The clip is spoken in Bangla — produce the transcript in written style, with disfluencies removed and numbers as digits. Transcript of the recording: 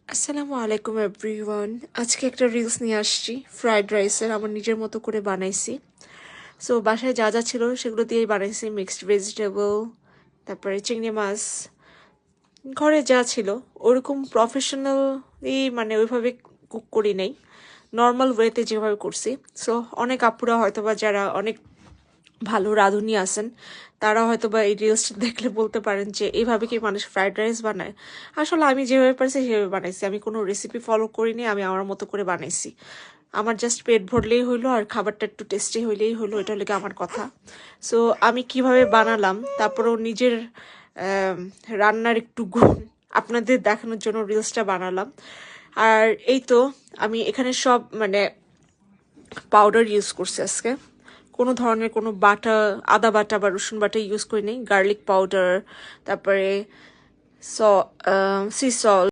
আসসালামু আলাইকুম এভরিওয়ান। আজকে একটা রিলস নিয়ে আসছি ফ্রাইড রাইসের, আমার নিজের মতো করে বানাইছি। সো বাসায় যা যা ছিল সেগুলো দিয়েই বানাইছি, মিক্সড ভেজিটেবল, তারপরে চিংড়ি মাছ, ঘরে যা ছিল। ওরকম প্রফেশনালি মানে ওইভাবে কুক করি নাই, নর্মাল ওয়েতে যেভাবে করছি। সো অনেক আপুরা হয়তোবা যারা অনেক ভালো রাঁধুনি আছেন তারা হয়তো বা এই রিলসটা দেখলে বলতে পারেন যে এইভাবে কি মানুষ ফ্রাইড রাইস বানায়। আসলে আমি যেভাবে পারছি সেভাবে বানাইছি, আমি কোনো রেসিপি ফলো করিনি, আমি আমার মতো করে বানাইছি। আমার জাস্ট পেট ভরলেই হলো আর খাবারটা একটু টেস্টি হইলেই হলো, এটা হলো আমার কথা। সো আমি কিভাবে বানালাম, তারপরেও নিজের আহ, রান্নার একটু গুণ আপনাদের দেখানোর জন্য রিলসটা বানালাম। আর এই তো আমি এখানে সব মানে পাউডার ইউজ করছি আজকে, কোনো ধরনের কোনো বাটা, আদা বাটা বা রসুন বাটা ইউজ করি নাই। গার্লিক পাউডার, তারপরে সি সল্ট,